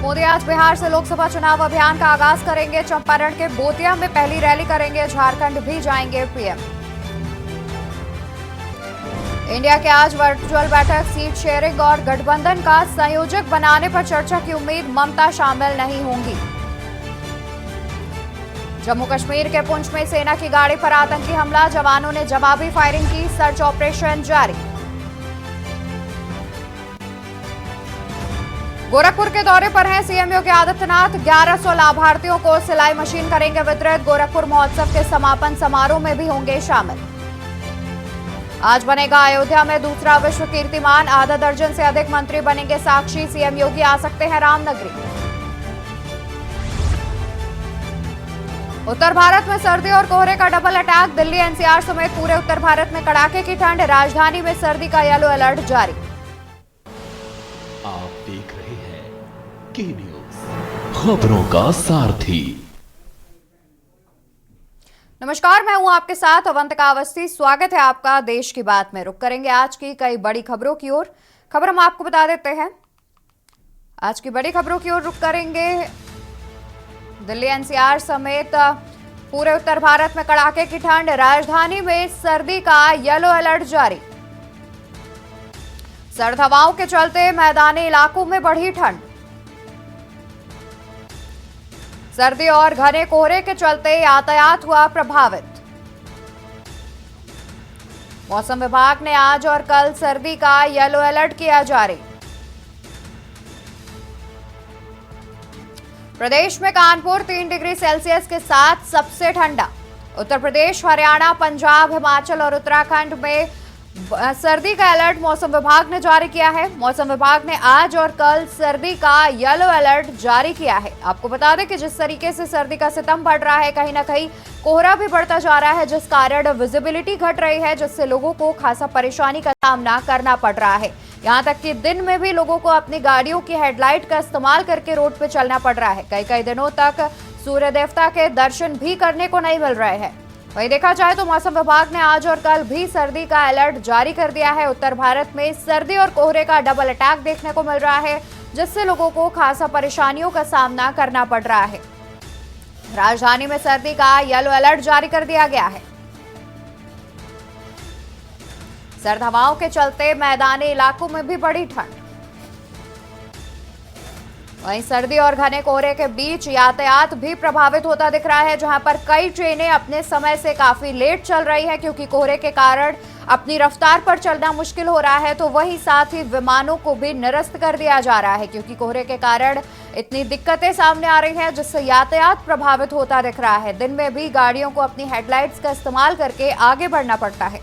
मोदी आज बिहार से लोकसभा चुनाव अभियान का आगाज करेंगे। चंपारण के बोतिया में पहली रैली करेंगे। झारखंड भी जाएंगे पीएम। इंडिया के आज वर्चुअल बैठक, सीट शेयरिंग और गठबंधन का संयोजक बनाने पर चर्चा की उम्मीद। ममता शामिल नहीं होंगी। जम्मू कश्मीर के पुंछ में सेना की गाड़ी पर आतंकी हमला, जवानों ने जवाबी फायरिंग की। सर्च ऑपरेशन जारी। गोरखपुर के दौरे पर हैं सीएम योगी आदित्यनाथ। 1100 लाभार्थियों को सिलाई मशीन करेंगे वितरित। गोरखपुर महोत्सव के समापन समारोह में भी होंगे शामिल। आज बनेगा अयोध्या में दूसरा विश्व कीर्तिमान। आधा दर्जन से अधिक मंत्री बनेंगे साक्षी। सीएम योगी आ सकते हैं रामनगरी। उत्तर भारत में सर्दी और कोहरे का डबल अटैक। दिल्ली एनसीआर समेत पूरे उत्तर भारत में कड़ाके की ठंड। राजधानी में सर्दी का येलो अलर्ट जारी। आप देख रहे हैं के न्यूज, खबरों का सारथी। नमस्कार, मैं हूं आपके साथ अवंतिका अवस्थी। स्वागत है आपका देश की बात में। रुक करेंगे आज की कई बड़ी खबरों की ओर। खबर हम आपको बता देते हैं। आज की बड़ी खबरों की ओर रुक करेंगे। दिल्ली एनसीआर समेत पूरे उत्तर भारत में कड़ाके की ठंड। राजधानी में सर्दी का येलो अलर्ट जारी। सर्द हवाओं के चलते मैदानी इलाकों में बढ़ी ठंड। सर्दी और घने कोहरे के चलते यातायात हुआ प्रभावित। मौसम विभाग ने आज और कल सर्दी का येलो अलर्ट किया जारी। प्रदेश में कानपुर 3 डिग्री सेल्सियस के साथ सबसे ठंडा। उत्तर प्रदेश, हरियाणा, पंजाब, हिमाचल और उत्तराखंड में सर्दी का अलर्ट मौसम विभाग ने जारी किया है। मौसम विभाग ने आज और कल सर्दी का येलो अलर्ट जारी किया है। आपको बता दें कि जिस तरीके से सर्दी का सितम बढ़ रहा है, कहीं ना कहीं कोहरा भी बढ़ता जा रहा है, जिस कारण विजिबिलिटी घट रही है, जिससे लोगों को खासा परेशानी का सामना करना पड़ रहा है। यहाँ तक कि दिन में भी लोगों को अपनी गाड़ियों की हेडलाइट का इस्तेमाल करके रोड पे चलना पड़ रहा है। कई कई दिनों तक सूर्य देवता के दर्शन भी करने को नहीं मिल रहे हैं। वहीं देखा जाए तो मौसम विभाग ने आज और कल भी सर्दी का अलर्ट जारी कर दिया है। उत्तर भारत में सर्दी और कोहरे का डबल अटैक देखने को मिल रहा है, जिससे लोगों को खासा परेशानियों का सामना करना पड़ रहा है। राजधानी में सर्दी का येलो अलर्ट जारी कर दिया गया है। सर्द हवाओं के चलते मैदानी इलाकों में भी बढ़ी ठंड। वहीं सर्दी और घने कोहरे के बीच यातायात भी प्रभावित होता दिख रहा है, जहां पर कई ट्रेनें अपने समय से काफी लेट चल रही है, क्योंकि कोहरे के कारण अपनी रफ्तार पर चलना मुश्किल हो रहा है। तो वहीं साथ ही विमानों को भी निरस्त कर दिया जा रहा है, क्योंकि कोहरे के कारण इतनी दिक्कतें सामने आ रही हैं, जिससे यातायात प्रभावित होता दिख रहा है। दिन में भी गाड़ियों को अपनी हेडलाइट्स का इस्तेमाल करके आगे बढ़ना पड़ता है।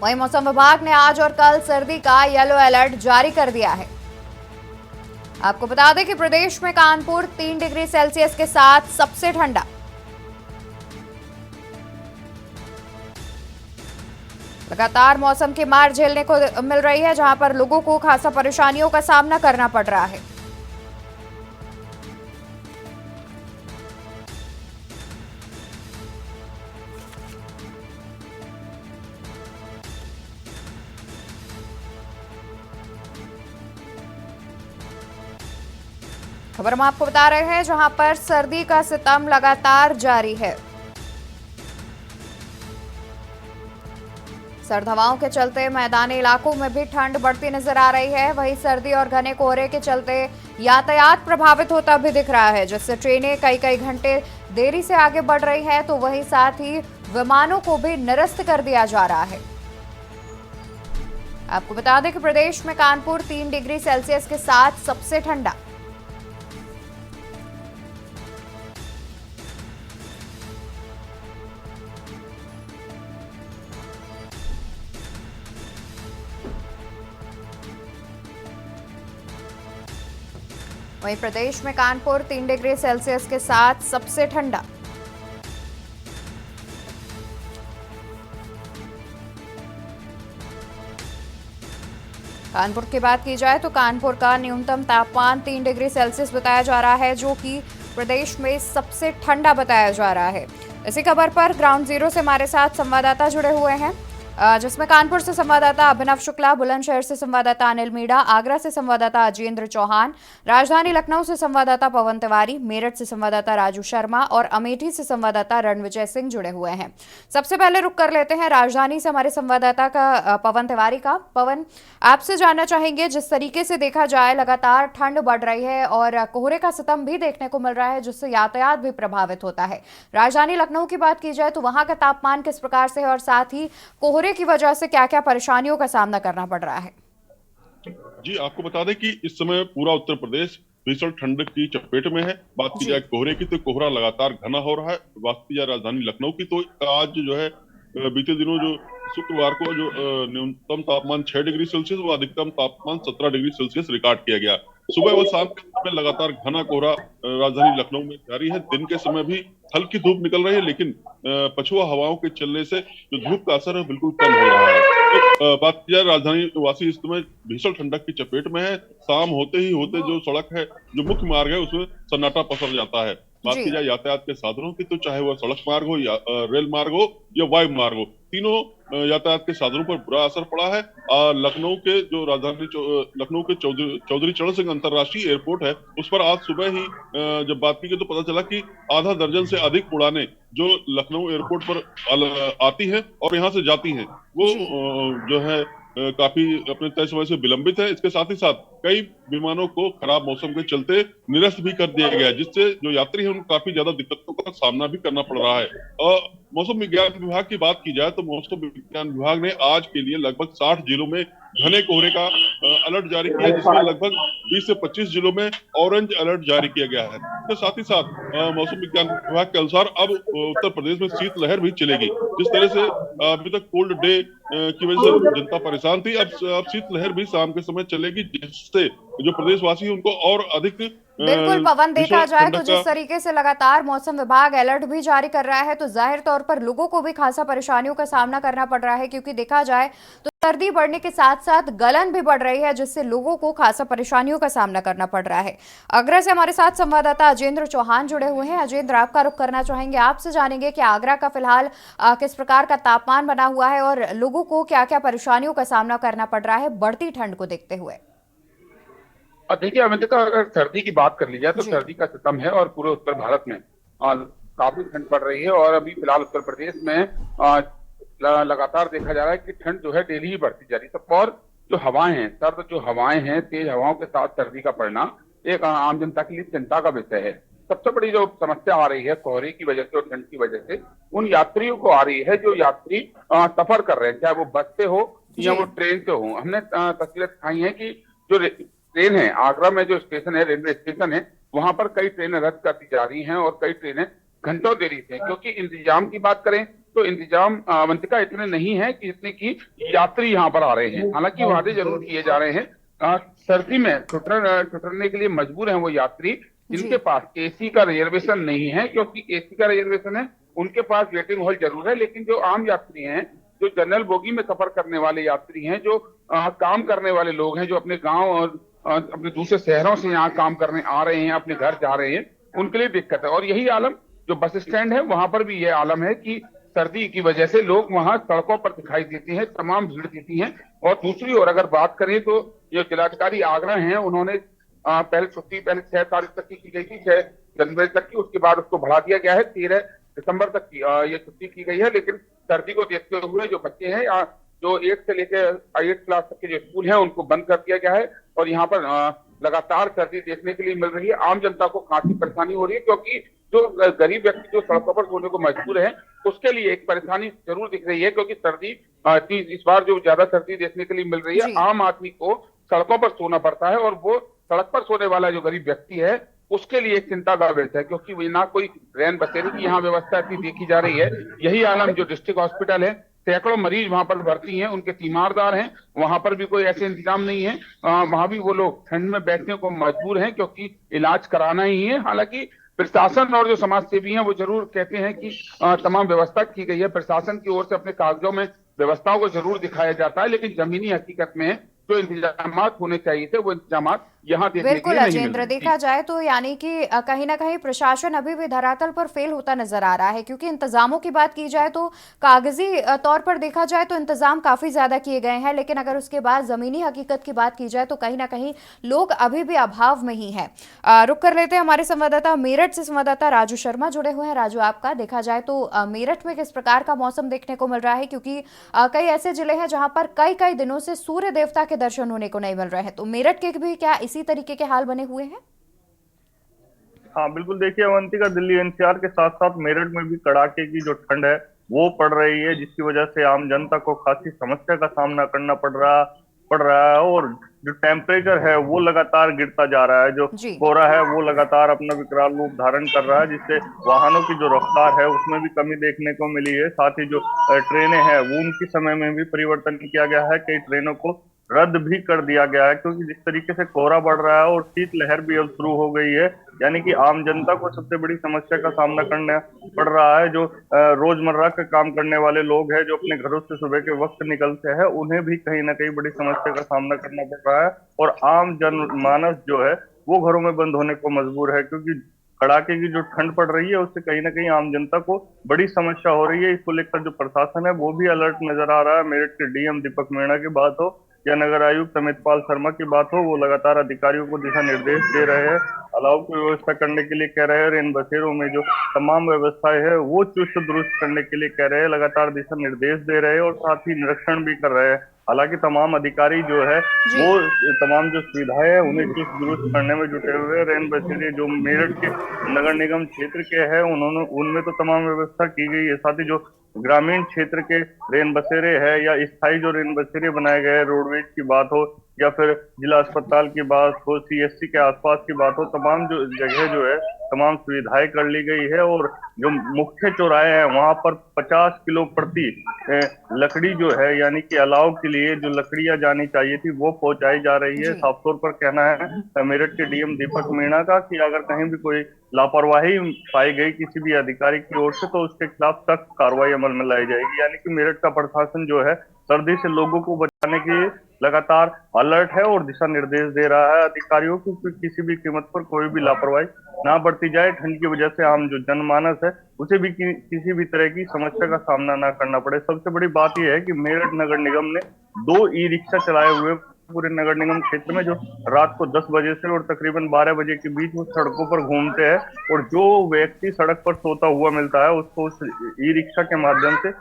वहीं मौसम विभाग ने आज और कल सर्दी का येलो अलर्ट जारी कर दिया है। आपको बता दें कि प्रदेश में कानपुर 3 डिग्री सेल्सियस के साथ सबसे ठंडा। लगातार मौसम की मार झेलने को मिल रही है, जहां पर लोगों को खासा परेशानियों का सामना करना पड़ रहा है। खबर हम आपको बता रहे हैं, जहां पर सर्दी का सितम लगातार जारी है। सर्द हवाओं के चलते मैदानी इलाकों में भी ठंड बढ़ती नजर आ रही है। वहीं सर्दी और घने कोहरे के चलते यातायात प्रभावित होता भी दिख रहा है, जिससे ट्रेनें कई कई घंटे देरी से आगे बढ़ रही है। तो वहीं साथ ही विमानों को भी निरस्त कर दिया जा रहा है। आपको बता दें कि प्रदेश में कानपुर 3 डिग्री सेल्सियस के साथ सबसे ठंडा। वहीं प्रदेश में कानपुर 3 डिग्री सेल्सियस के साथ सबसे ठंडा। कानपुर की बात की जाए तो कानपुर का न्यूनतम तापमान 3 डिग्री सेल्सियस बताया जा रहा है, जो कि प्रदेश में सबसे ठंडा बताया जा रहा है। इसी खबर पर ग्राउंड जीरो से हमारे साथ संवाददाता जुड़े हुए हैं। जिसमें कानपुर से संवाददाता अभिनव शुक्ला, बुलंदशहर से संवाददाता अनिल मीणा, आगरा से संवाददाता अजेंद्र चौहान, राजधानी लखनऊ से संवाददाता पवन तिवारी, मेरठ से संवाददाता राजू शर्मा और अमेठी से संवाददाता रणविजय सिंह जुड़े हुए हैं। सबसे पहले रुक कर लेते हैं राजधानी से हमारे संवाददाता का पवन तिवारी का। पवन, आपसे जानना चाहेंगे, जिस तरीके से देखा जाए लगातार ठंड बढ़ रही है और कोहरे का सितम भी देखने को मिल रहा है, जिससे यातायात भी प्रभावित होता है। राजधानी लखनऊ की बात की जाए तो वहां का तापमान किस प्रकार से है और साथ ही कोहरे की वजह से क्या क्या परेशानियों का सामना करना पड़ रहा है? जी, आपको बता दें कि इस समय पूरा उत्तर प्रदेश भीषण ठंड की चपेट में है। बात की जाए कोहरे की तो कोहरा लगातार घना हो रहा है। बात की जाए राजधानी लखनऊ की तो आज जो है बीते दिनों जो शुक्रवार को जो न्यूनतम तापमान 6 डिग्री सेल्सियस और अधिकतम तापमान 17 डिग्री सेल्सियस रिकॉर्ड किया गया। सुबह व शाम के समय लगातार घना कोहरा राजधानी लखनऊ में जारी है। दिन के समय भी हल्की धूप निकल रही है, लेकिन पछुआ हवाओं के चलने से जो धूप का असर है बिल्कुल कम हो रहा है। तो बात की जाए राजधानी वासी इस समय भीषण ठंडक की चपेट में है। शाम होते ही होते जो सड़क है, जो मुख्य मार्ग है, उसमें सन्नाटा पसर जाता है। बात की जाए यातायात के साधनों की तो चाहे वह सड़क मार्ग हो या रेल मार्ग हो या वायु मार्ग हो, तीनों यातायात के साधनों पर बुरा असर पड़ा है। लखनऊ के जो राजधानी लखनऊ के चौधरी चरण सिंह अंतर्राष्ट्रीय एयरपोर्ट है, उस पर आज सुबह ही जब बात की गई तो पता चला कि आधा दर्जन से अधिक उड़ानें जो लखनऊ एयरपोर्ट पर आती हैं और यहाँ से जाती हैं, वो जो है काफी अपने तय समय से विलंबित है। इसके साथ ही साथ कई विमानों को खराब मौसम के चलते निरस्त भी कर दिया गया है, जिससे जो यात्री हैं उनको काफी ज्यादा दिक्कतों का सामना भी करना पड़ रहा है। मौसम विज्ञान विभाग की बात की जाए तो मौसम विज्ञान विभाग ने आज के लिए लगभग 60 जिलों में घने कोहरे का अलर्ट जारी किया, जिसमें लगभग 20 से 25 जिलों में ऑरेंज अलर्ट जारी किया गया है। इसके साथ ही साथ मौसम विज्ञान विभाग के अनुसार अब उत्तर प्रदेश में शीतलहर भी चलेगी। जिस तरह से अभी तक कोल्ड डे की वजह से जनता परेशान थी, अब शीतलहर भी शाम के समय चलेगी, जिससे जो प्रदेशवासी हैं उनको और अधिक बिल्कुल पवन, देखा जाए तो जिस तरीके से लगातार मौसम विभाग अलर्ट भी जारी कर रहा है तो जाहिर तौर पर लोगों को भी खासा परेशानियों का सामना करना पड़ रहा है, क्योंकि देखा जाए तो सर्दी बढ़ने के साथ साथ गलन भी बढ़ रही है, जिससे लोगों को खासा परेशानियों का सामना करना पड़ रहा है। आगरा से हमारे साथ संवाददाता अजेंद्र चौहान जुड़े हुए हैं। अजेंद्र, आपका रुख करना चाहेंगे, आपसे जानेंगे कि आगरा का फिलहाल किस प्रकार का तापमान बना हुआ है और लोगों को क्या क्या परेशानियों का सामना करना पड़ रहा है बढ़ती ठंड को देखते हुए। देखिए अमिता, अगर सर्दी की बात कर ली जाए तो सर्दी का सितम है और पूरे उत्तर भारत में काफी ठंड पड़ रही है। और अभी फिलहाल उत्तर प्रदेश में लगातार देखा जा रहा है कि ठंड जो है डेली ही बढ़ती जा रही है। और जो हवाएं हैं, सर्द जो हवाएं हैं, तेज हवाओं के साथ सर्दी का पड़ना एक आम जनता के लिए चिंता का विषय है। सबसे बड़ी जो समस्या आ रही है कोहरे की वजह से और ठंड की वजह से उन यात्रियों को आ रही है जो यात्री सफर कर रहे हैं, चाहे वो बस से हो या वो ट्रेन से हो। हमने तस्वीरें दिखाई है कि जो ट्रेन है, आगरा में जो स्टेशन है, रेलवे स्टेशन है, वहां पर कई ट्रेनें रद्द करती जा रही हैं और कई ट्रेनें घंटों देरी से, क्योंकि इंतजाम की बात करें तो इंतजाम अवंतिका इतने नहीं है कि जितने की यात्री यहाँ पर आ रहे हैं। हालांकि वादे जरूर किए जा रहे हैं। सर्दी में ठुठरने के लिए मजबूर हैं वो यात्री जिनके पास एसी का रिजर्वेशन नहीं है, क्योंकि एसी का रिजर्वेशन है उनके पास वेटिंग हॉल जरूर है, लेकिन जो आम यात्री हैं, जो जनरल बोगी में सफर करने वाले यात्री हैं, जो काम करने वाले लोग हैं, जो अपने गांव और अपने दूसरे शहरों से यहाँ काम करने आ रहे हैं, अपने घर जा रहे हैं, उनके लिए दिक्कत है। और यही आलम जो बस स्टैंड है वहां पर भी यह आलम है कि सर्दी की वजह से लोग वहां सड़कों पर दिखाई देते हैं, तमाम भीड़ देती है। और दूसरी ओर अगर बात करें तो ये जिलाधिकारी आगरा हैं, उन्होंने पहले 6 तारीख तक की गई थी, 6 जनवरी तक की, उसके बाद उसको बढ़ा दिया गया है, 13 दिसंबर तक की ये छुट्टी की गई है। लेकिन सर्दी को देखते हुए जो बच्चे हैं, जो 1 से लेकर 8 क्लास तक के जो स्कूल हैं, उनको बंद कर दिया गया है। और यहाँ पर लगातार सर्दी देखने के लिए मिल रही है। आम जनता को काफी परेशानी हो रही है, क्योंकि जो गरीब व्यक्ति जो सड़कों पर सोने को मजबूर है, उसके लिए एक परेशानी जरूर दिख रही है, क्योंकि सर्दी इस बार जो ज्यादा सर्दी देखने के लिए मिल रही है, आम आदमी को सड़कों पर सोना पड़ता है। और वो सड़क पर सोने वाला जो गरीब व्यक्ति है उसके लिए एक चिंता का विषय है, क्योंकि ना कोई रैन बसेरे की यहाँ व्यवस्था ऐसी देखी जा रही है। यही आलम जो डिस्ट्रिक्ट हॉस्पिटल है, सैकड़ों मरीज वहां पर भर्ती हैं, उनके तीमारदार हैं, वहां पर भी कोई ऐसे इंतजाम नहीं है। वहां भी वो लोग ठंड में बैठने को मजबूर हैं, क्योंकि इलाज कराना ही है। हालांकि प्रशासन और जो समाज सेवी हैं वो जरूर कहते हैं कि तमाम व्यवस्था की गई है, प्रशासन की ओर से अपने कागजों में व्यवस्थाओं को जरूर दिखाया जाता है, लेकिन जमीनी हकीकत में जो इंतजाम होने चाहिए थे वो इंतजाम यहाँ देखने के बिल्कुल लिए नहीं मिल अजेंद्र, रही। देखा जाए तो यानी कि कहीं ना कहीं प्रशासन अभी भी धरातल पर फेल होता नजर आ रहा है, क्योंकि इंतजामों की बात की जाए तो कागजी तौर पर देखा जाए तो इंतजाम काफी ज्यादा किए गए हैं, लेकिन अगर उसके बाद जमीनी हकीकत की बात की जाए तो कहीं ना कहीं लोग अभी भी अभाव में ही हैं। रुक कर लेते हैं, हमारे संवाददाता मेरठ से संवाददाता राजू शर्मा जुड़े हुए हैं। राजू, आपका देखा जाए तो मेरठ में किस प्रकार का मौसम देखने को मिल रहा है, क्योंकि कई ऐसे जिले हैं जहां पर कई कई दिनों से सूर्य देवता के दर्शन होने को नहीं मिल रहे हैं, तो मेरठ के भी क्या इसी तरीके के हाल बने हुए हैं? हाँ बिल्कुल, देखिए अवंतिका, दिल्ली एनसीआर के साथ साथ मेरठ में भी कड़ाके की जो ठंड है वो पड़ रही है, जिसकी वजह से आम जनता को खासी समस्या का सामना करना पड़ रहा है। और जो टेम्परेचर है वो लगातार गिरता जा रहा है, जो जी। कोहरा है वो लगातार अपना विकराल रूप धारण कर रहा है, जिससे वाहनों की जो रफ्तार है उसमें भी कमी देखने को मिली है। साथ ही जो ट्रेनें हैं वो उनके समय में भी परिवर्तन किया गया है, कई ट्रेनों को रद्द भी कर दिया गया है, क्योंकि जिस तरीके से कोहरा बढ़ रहा है और शीतलहर भी अब शुरू हो गई है, यानी कि आम जनता को सबसे बड़ी समस्या का सामना करना पड़ रहा है। जो रोजमर्रा का काम करने वाले लोग हैं, जो अपने घरों से सुबह के वक्त निकलते हैं, उन्हें भी कहीं ना कहीं बड़ी समस्या का सामना करना पड़ रहा है। और आम जनमानस जो है वो घरों में बंद होने को मजबूर है, क्योंकि कड़ाके की जो ठंड पड़ रही है उससे कहीं ना कहीं आम जनता को बड़ी समस्या हो रही है। इसको लेकर जो प्रशासन है वो भी अलर्ट नजर आ रहा है। मेरठ के डीएम दीपक मीणा की बात हो या नगर आयुक्त अमितपाल शर्मा की बात हो, वो लगातार अधिकारियों को दिशा निर्देश दे रहे हैं, अलाव की व्यवस्था करने के लिए कह रहे हैं, और इन बसेरों में जो तमाम व्यवस्थाएं है वो चुस्त दुरुस्त करने के लिए कह रहे हैं, लगातार दिशा निर्देश दे रहे हैं और साथ ही निरीक्षण भी कर रहे हैं। हालांकि तमाम अधिकारी जो है जी। वो तमाम जो सुविधाएं है उन्हें चुस्त दुरुस्त करने में जुटे हुए हैं। रेन बसेरे जो मेरठ के नगर निगम क्षेत्र के हैं उनमें तो तमाम व्यवस्था की गई है। साथ ही जो ग्रामीण क्षेत्र के रेन बसेरे है या स्थायी जो रेन बसेरे बनाए गए हैं, रोडवेज की बात हो या फिर जिला अस्पताल की बात हो, सीएससी के आसपास की बात हो, तमाम जो जगह जो है तमाम सुविधाएं कर ली गई है। और जो मुख्य चौराहे हैं वहां पर 50 किलो प्रति लकड़ी जो है, यानी कि अलाव के लिए जो लकड़ियां जानी चाहिए थी वो पहुंचाई जा रही है। जी। साफ तौर पर कहना है मेरठ के डीएम दीपक मीणा का कि अगर कहीं भी कोई लापरवाही पाई गई किसी भी अधिकारी की ओर से तो उसके खिलाफ सख्त कार्रवाई अमल में लाई जाएगी। यानी कि मेरठ का प्रशासन जो है सर्दी से लोगों को बचाने के लिए लगातार अलर्ट है और दिशा निर्देश दे रहा है अधिकारियों को कि किसी भी कीमत पर कोई भी लापरवाही ना बरती जाए। ठंड की वजह से आम जो जनमानस है उसे भी किसी भी तरह की समस्या का सामना ना करना पड़े। सबसे बड़ी बात यह है कि मेरठ नगर निगम ने 2 ई रिक्शा चलाए हुए पूरे नगर निगम क्षेत्र में, जो रात को 10 बजे से और तकरीबन 12 बजे के बीच वो सड़कों पर घूमते हैं, और जो व्यक्ति सड़क पर सोता हुआ मिलता है उसको उस ई रिक्शा के माध्यम से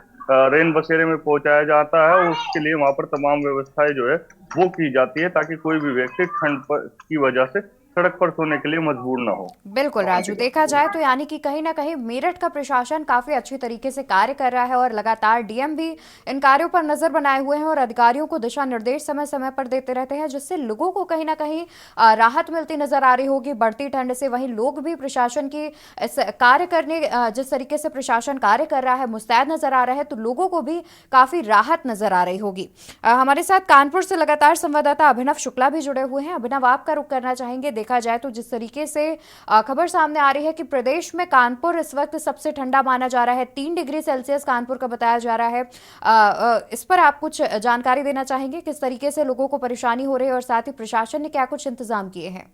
रेन बसेरे में पहुंचाया जाता है। उसके लिए वहां पर तमाम व्यवस्थाएं जो है वो की जाती है, ताकि कोई भी व्यक्ति ठंड की वजह से सड़क पर सोने के लिए मजबूर ना हो। बिल्कुल राजू, देखा जाए तो यानी कि कहीं ना कहीं मेरठ का प्रशासन काफी अच्छी तरीके से कार्य कर रहा है और लगातार डीएम भी इन कार्यों पर नजर बनाए हुए हैं और अधिकारियों को दिशा निर्देश समय समय पर देते रहते हैं, जिससे लोगों को कहीं ना कहीं राहत मिलती नजर आ रही होगी बढ़ती ठंड से। वहीं लोग भी प्रशासन की कार्य करने, जिस तरीके से प्रशासन कार्य कर रहा है, मुस्तैद नजर आ रहा है, तो लोगों को भी काफी राहत नजर आ रही होगी। हमारे साथ कानपुर से लगातार संवाददाता अभिनव शुक्ला भी जुड़े हुए हैं। अभिनव, आपका रुख करना चाहेंगे। देखा जाए तो जिस तरीके से खबर सामने आ रही है कि प्रदेश में कानपुर इस वक्त सबसे ठंडा माना जा रहा है, 3 डिग्री सेल्सियस कानपुर का बताया जा रहा है। इस पर आप कुछ जानकारी देना चाहेंगे, किस तरीके से लोगों को परेशानी हो रही है और साथ ही प्रशासन ने क्या कुछ इंतजाम किए हैं?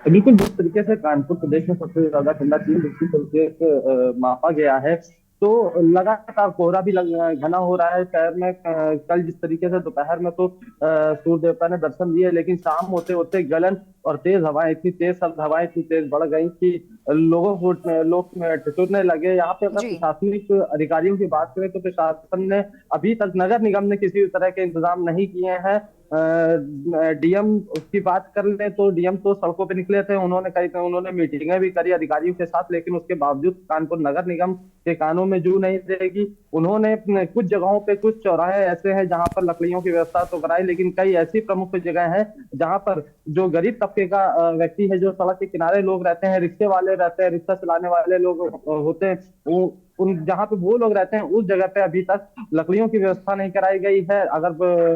बिल्कुल, जिस तरीके से कानपुर प्रदेश में सबसे ज्यादा ठंडा 3 डिग्री सेल्सियस मापा गया है, तो लगातार कोहरा भी घना हो रहा है शहर में। कल जिस तरीके से दोपहर में तो सूर्य देवता ने दर्शन दिए, लेकिन शाम होते होते गलन और तेज हवाएं, इतनी तेज सर्द हवाएं इतनी तेज बढ़ गई कि लोग ठिठुरने लगे। यहाँ पे अगर प्रशासनिक अधिकारियों की बात करें तो प्रशासन ने अभी तक, नगर निगम ने किसी तरह के इंतजाम नहीं किए हैं। डीएम की बात कर ले तो डीएम तो सड़कों पे निकले थे, उन्होंने मीटिंगें भी करी अधिकारियों के साथ, लेकिन उसके बावजूद कानपुर नगर निगम के कानों में जू नहीं रहेगी। उन्होंने कुछ जगहों पे, कुछ चौराहे ऐसे हैं जहां पर लकड़ियों की व्यवस्था तो कराई, लेकिन कई ऐसी प्रमुख जगह है जहां पर जो गरीब तबके का व्यक्ति है, जो सड़क के किनारे लोग रहते हैं, रिक्शे वाले रहते हैं, रिक्शा चलाने वाले लोग होते हैं, उन जहाँ पे वो लोग रहते हैं उस जगह पे अभी तक लकड़ियों की व्यवस्था नहीं कराई गई है। अगर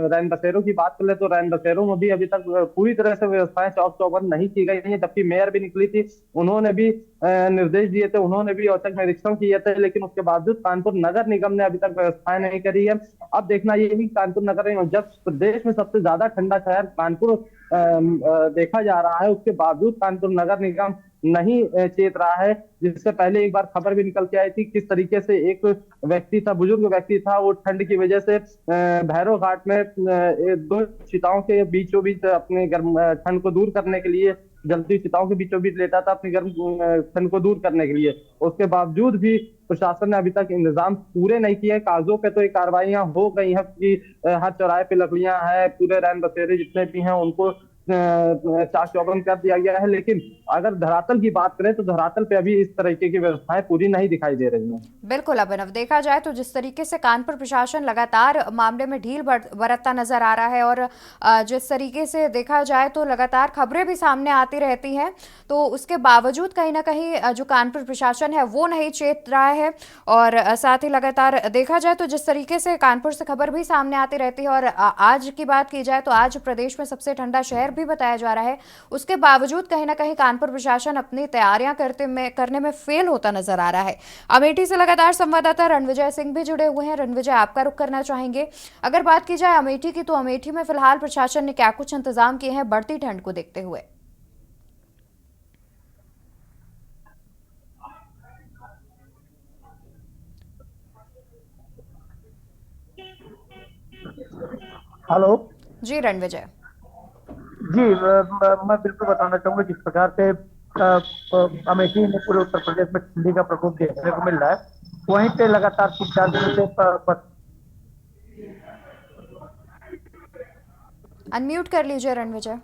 रैन बसेरों की बात कर ले तो रैन बसेरों में भी अभी तक पूरी तरह से व्यवस्थाएं चौक चौबंद नहीं की गई हैं। जबकि मेयर भी निकली थी, उन्होंने भी निर्देश दिए थे, उन्होंने भी औचक निरीक्षण किए थे, लेकिन उसके बावजूद कानपुर नगर निगम ने अभी तक व्यवस्थाएं नहीं करी है। अब देखना ये भी कानपुर नगर निगम, जब प्रदेश में सबसे ज्यादा ठंडा शहर कानपुर देखा जा रहा है, उसके बावजूद कानपुर नगर निगम नहीं चेत रहा है। जिससे पहले एक बार खबर भी निकल के आई थी किस तरीके से एक व्यक्ति था, बुजुर्ग व्यक्ति था, वो ठंड की वजह से भैरव घाट में दो चिताओं के बीचों बीच अपने गर्म ठंड को दूर करने के लिए, जलती चिताओं के बीचों बीच लेटा था अपनी गर्म ठंड को दूर करने के लिए। उसके बावजूद भी प्रशासन ने अभी तक इंतजाम पूरे नहीं किए। कागजों पे तो ये कार्रवाइयां हो गई हैं कि हर चौराहे पे लकड़ियां हैं, पूरे रैन बसेरे जितने भी हैं उनको चाक चौबंद कर दिया गया है। लेकिन अगर धरातल की बात करें तो धरातल पे अभी इस तरीके की व्यवस्थाएं पूरी नहीं दिखाई दे रही हैं। बिल्कुल अभिनव, देखा जाए तो जिस तरीके से कानपुर प्रशासन लगातार मामले में ढील बरतता नजर आ रहा है और जिस तरीके से देखा जाए तो लगातार खबरें भी सामने आती रहती हैं, तो उसके बावजूद कहीं ना कहीं जो कानपुर प्रशासन है वो नहीं चेत रहा है। और साथ ही लगातार देखा जाए तो जिस तरीके से कानपुर से खबर भी सामने आती रहती है और आज की बात की जाए तो आज प्रदेश में सबसे ठंडा शहर भी बताया जा रहा है, उसके बावजूद कहीं ना कहीं कानपुर प्रशासन अपनी तैयारियां करने में फेल होता नजर आ रहा है। अमेठी से लगातार संवाददाता रणविजय सिंह भी जुड़े हुए हैं। रणविजय, आपका रुख करना चाहेंगे। अगर बात की जाए अमेठी की, तो अमेठी में फिलहाल प्रशासन ने क्या कुछ इंतजाम किए हैं बढ़ती ठंड को देखते हुए? हेलो जी रणविजय। जी, मैं बिल्कुल बताना चाहूंगा जिस प्रकार से अमेठी में पूरे उत्तर प्रदेश में ठंडी का प्रकोप देखने को मिल रहा है, वहीं पे लगातार 3-4 दिनों से अनम्यूट कर लीजिए रणविजय।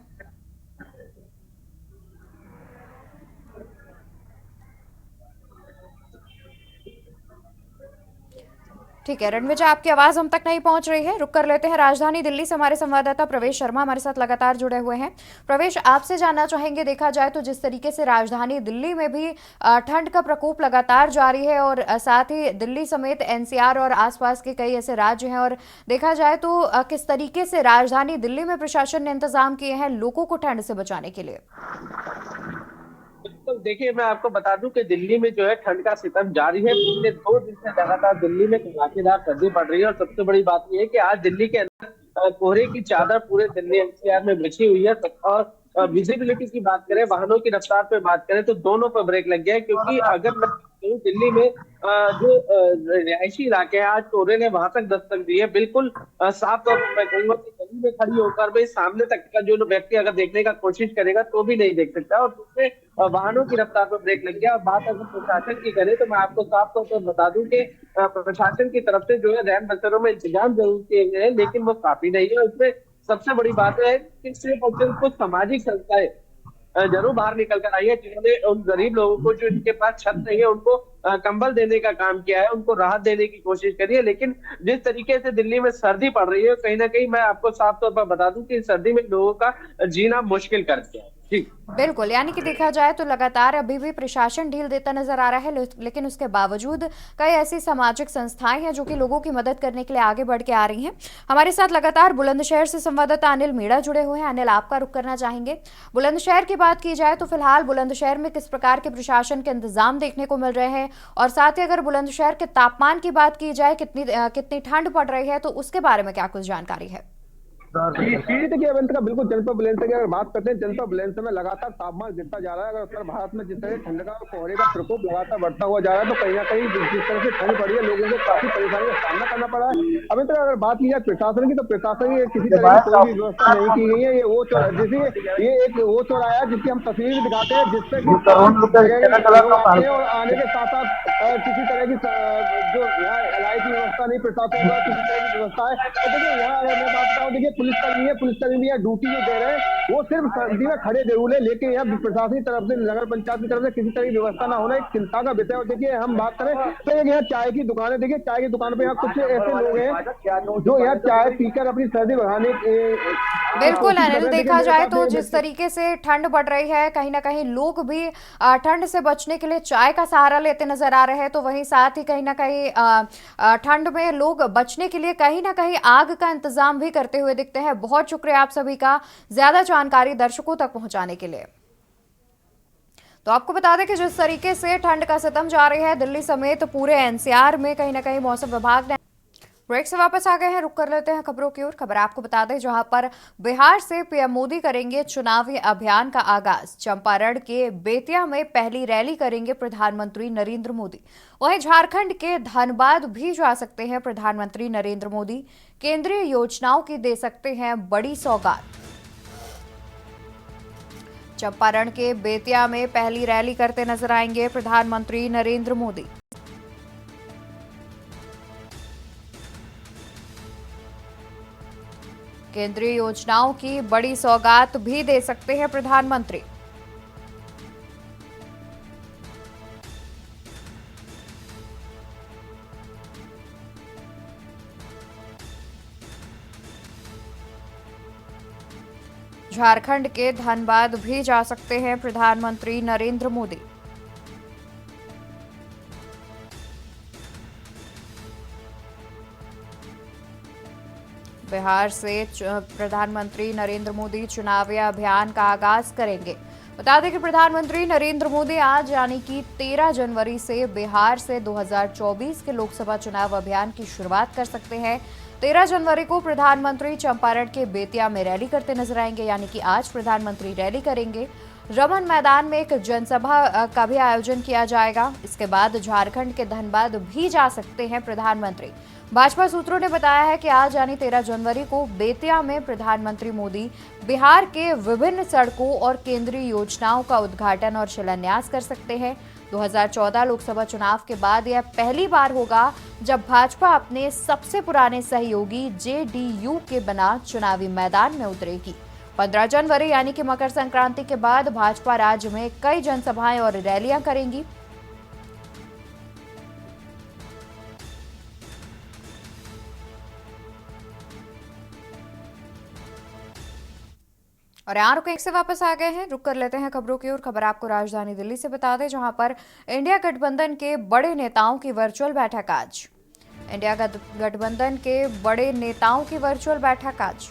ठीक है रणविजय, आपकी आवाज हम तक नहीं पहुंच रही है, रुक कर लेते हैं। राजधानी दिल्ली से हमारे संवाददाता प्रवेश शर्मा हमारे साथ लगातार जुड़े हुए हैं। प्रवेश, आपसे जानना चाहेंगे, देखा जाए तो जिस तरीके से राजधानी दिल्ली में भी ठंड का प्रकोप लगातार जारी है और साथ ही दिल्ली समेत एनसीआर और आसपास के कई ऐसे राज्य हैं, और देखा जाए तो किस तरीके से राजधानी दिल्ली में प्रशासन ने इंतजाम किए हैं लोगों को ठंड से बचाने के लिए? तो देखिए, मैं आपको बता दूं कि दिल्ली में जो है ठंड का सितम जारी है। पिछले 2 दिन से लगातार दिल्ली में कड़ाकेदार सर्दी पड़ रही है और सबसे बड़ी बात यह है कि आज दिल्ली के अंदर कोहरे की चादर पूरे दिल्ली एनसीआर में बिछी हुई है। और विजिबिलिटी की बात करें, वाहनों की रफ्तार पे बात करें तो दोनों पर ब्रेक लग गया है। क्योंकि अगर मैं दिल्ली में जो रिहायशी इलाके हैं, आज कोहरे ने वहां तक दस्तक दी है। बिल्कुल साफ तौर पर मैं कहूंगा कि गली में खड़ी होकर भाई सामने तक का जो व्यक्ति अगर देखने का कोशिश करेगा तो भी नहीं देख सकता, और दूसरे वाहनों की रफ्तार पर ब्रेक लग गया। और बात अगर प्रशासन की करें तो मैं आपको साफ तौर पर बता दूं कि प्रशासन की तरफ से जो है रैन बसेरों में इंतजाम जरूर किए गए हैं, लेकिन वो काफी नहीं है। उसमें सबसे बड़ी बात है कि सिर्फ और सिर्फ कुछ सामाजिक संस्थाएं जरूर बाहर निकल कर आई है, जिन्होंने उन गरीब लोगों को जो इनके पास छत नहीं है उनको कंबल देने का काम किया है, उनको राहत देने की कोशिश करी है। लेकिन जिस तरीके से दिल्ली में सर्दी पड़ रही है, कहीं ना कहीं मैं आपको साफ तौर पर बता दूं कि सर्दी में लोगों का जीना मुश्किल कर दिया है। बिल्कुल, यानी कि देखा जाए तो लगातार अभी भी प्रशासन ढील देता नजर आ रहा है, लेकिन उसके बावजूद कई ऐसी सामाजिक संस्थाएं हैं जो कि लोगों की मदद करने के लिए आगे बढ़ के आ रही हैं। हमारे साथ लगातार बुलंदशहर से संवाददाता अनिल मीणा जुड़े हुए हैं। अनिल, आपका रुख करना चाहेंगे। बुलंदशहर की बात की जाए तो फिलहाल बुलंदशहर में किस प्रकार के प्रशासन के इंतजाम देखने को मिल रहे हैं, और साथ ही अगर बुलंदशहर के तापमान की बात की जाए, कितनी ठंड पड़ रही है, तो उसके बारे में क्या कुछ जानकारी है? शीत के इवेंट का बिल्कुल जनपद बुलंदशहर की अगर बात करते हैं, जनपद बुलंदशहर में लगातार तापमान गिरता जा रहा है। अगर उत्तर भारत में जिस तरह ठंड का और कोहरे का प्रकोप लगातार बढ़ता हुआ जा रहा है, तो कहीं ना कहीं जिस तरह से ठंड पड़ी है लोगों को काफी परेशानी का सामना करना पड़ा है। अभी तक अगर बात की जाए प्रशासन की, तो प्रशासन की किसी तरह की कोई भी व्यवस्था नहीं की गई है। ये वो जैसे ये एक वो चौराहा है जिसकी हम तस्वीर भी दिखाते हैं, जिससे और आने के साथ साथ किसी तरह की जो यहाँ इलाज की व्यवस्था नहीं, प्रशासन द्वारा किसी तरह की व्यवस्था है। तो देखिए यहाँ मैं बात बताऊँ, देखिए पुलिसकर्मी भी है, ड्यूटी जो दे रहे हैं वो सिर्फ सर्दी में खड़े जरूर है, लेकिन यहाँ प्रशासनिक तरफ से, नगर पंचायत की तरफ से किसी तरह की व्यवस्था ना होना एक चिंता का विषय। और देखिए हम बात करें तो यहाँ चाय की दुकानें, देखिए चाय की दुकान पे यहाँ कुछ ऐसे लोग हैं जो यहाँ चाय पीकर अपनी सर्दी बढ़ाने बिल्कुल अनिल, देखा जाए तो जिस तरीके से ठंड बढ़ रही है, कहीं ना कहीं लोग भी ठंड से बचने के लिए चाय का सहारा लेते नजर आ रहे हैं, तो वहीं साथ ही कहीं ना कहीं ठंड में लोग बचने के लिए कहीं ना कहीं आग का इंतजाम भी करते हुए दिखते हैं। बहुत शुक्रिया आप सभी का ज्यादा जानकारी दर्शकों तक पहुंचाने के लिए। तो आपको बता दें कि जिस तरीके से ठंड का सितम जारी है, दिल्ली समेत पूरे एनसीआर में कहीं ना कहीं मौसम विभाग ने ब्रेक से वापस आ गए हैं। रुक कर लेते हैं खबरों की ओर। खबर आपको बता दें जहां पर बिहार से पीएम मोदी करेंगे चुनावी अभियान का आगाज। चंपारण के बेतिया में पहली रैली करेंगे प्रधानमंत्री नरेंद्र मोदी। वहीं झारखंड के धनबाद भी जा सकते हैं प्रधानमंत्री नरेंद्र मोदी। केंद्रीय योजनाओं की दे सकते हैं बड़ी सौगात। चंपारण के बेतिया में पहली रैली करते नजर आएंगे प्रधानमंत्री नरेंद्र मोदी। केंद्रीय योजनाओं की बड़ी सौगात भी दे सकते हैं प्रधानमंत्री। झारखंड के धनबाद भी जा सकते हैं प्रधानमंत्री नरेंद्र मोदी। बिहार से प्रधानमंत्री नरेंद्र मोदी चुनावी अभियान का आगाज करेंगे। बता दें कि प्रधानमंत्री नरेंद्र मोदी आज यानी कि 13 जनवरी से बिहार से 2024 के लोकसभा चुनाव अभियान की शुरुआत कर सकते हैं। 13 जनवरी को प्रधानमंत्री चंपारण के बेतिया में रैली करते नजर आएंगे, यानी कि आज प्रधानमंत्री रैली करेंगे। रमन मैदान में एक जनसभा का भी आयोजन किया जाएगा। इसके बाद झारखंड के धनबाद भी जा सकते हैं प्रधानमंत्री। भाजपा सूत्रों ने बताया है कि आज यानी 13 जनवरी को बेतिया में प्रधानमंत्री मोदी बिहार के विभिन्न सड़कों और केंद्रीय योजनाओं का उद्घाटन और शिलान्यास कर सकते हैं। 2014 लोकसभा चुनाव के बाद यह पहली बार होगा जब भाजपा अपने सबसे पुराने सहयोगी जेडीयू के बिना चुनावी मैदान में उतरेगी। 15 जनवरी यानी कि मकर संक्रांति के बाद भाजपा राज्य में कई जनसभाएं और रैलियां करेंगी। और यहाँ रुक से वापस आ गए हैं। रुक कर लेते हैं खबरों की ओर। खबर आपको राजधानी दिल्ली से बता दें जहां पर इंडिया गठबंधन के बड़े नेताओं की वर्चुअल बैठक आज। इंडिया गठबंधन के बड़े नेताओं की वर्चुअल बैठक आज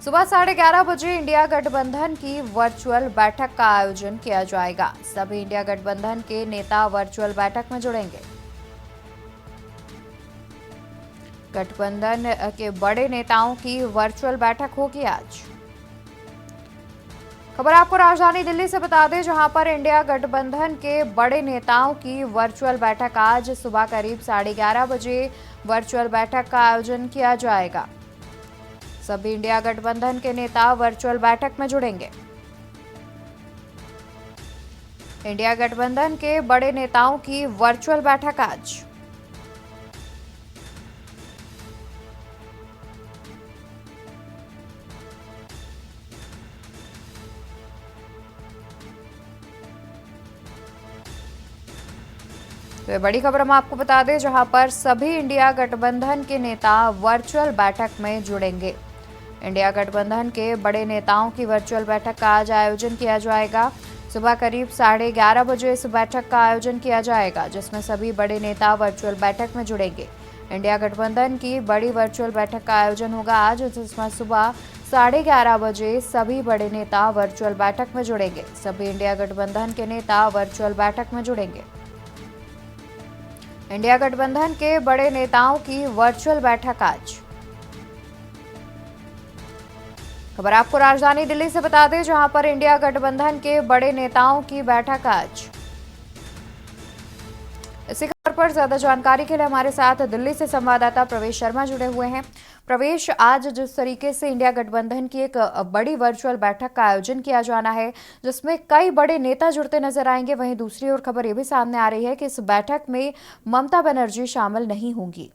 सुबह 11:30 बजे इंडिया गठबंधन की वर्चुअल बैठक का आयोजन किया जाएगा। सभी इंडिया गठबंधन के नेता वर्चुअल बैठक में जुड़ेंगे। गठबंधन के बड़े नेताओं की वर्चुअल बैठक होगी आज। खबर आपको राजधानी दिल्ली से बता दें जहां पर इंडिया गठबंधन के बड़े नेताओं की वर्चुअल बैठक आज सुबह करीब 11:30 बजे वर्चुअल बैठक का आयोजन किया जाएगा। सभी इंडिया गठबंधन के नेता वर्चुअल बैठक में जुड़ेंगे। इंडिया गठबंधन के बड़े नेताओं की वर्चुअल बैठक आज। तो ये बड़ी खबर हम आपको बता दें जहां पर सभी इंडिया गठबंधन के नेता वर्चुअल बैठक में जुड़ेंगे। इंडिया गठबंधन के बड़े नेताओं की वर्चुअल बैठक का आज आयोजन किया जाएगा। सुबह करीब 11:30 बजे इस बैठक का आयोजन किया जाएगा जिसमें सभी बड़े नेता वर्चुअल बैठक में जुड़ेंगे। इंडिया गठबंधन की बड़ी वर्चुअल बैठक का आयोजन होगा आज जिसमें सुबह 11:30 बजे सभी बड़े नेता वर्चुअल बैठक में जुड़ेंगे। सभी इंडिया गठबंधन के नेता वर्चुअल बैठक में जुड़ेंगे। इंडिया गठबंधन के बड़े नेताओं की वर्चुअल बैठक आज। खबर आपको राजधानी दिल्ली से बता दें जहां पर इंडिया गठबंधन के बड़े नेताओं की बैठक आज। इसी खबर पर ज्यादा जानकारी के लिए हमारे साथ दिल्ली से संवाददाता प्रवेश शर्मा जुड़े हुए हैं। प्रवेश, आज जिस तरीके से इंडिया गठबंधन की एक बड़ी वर्चुअल बैठक का आयोजन किया जाना है जिसमें कई बड़े नेता जुड़ते नजर आएंगे, वहीं दूसरी ओर खबर ये भी सामने आ रही है कि इस बैठक में ममता बनर्जी शामिल नहीं होंगी।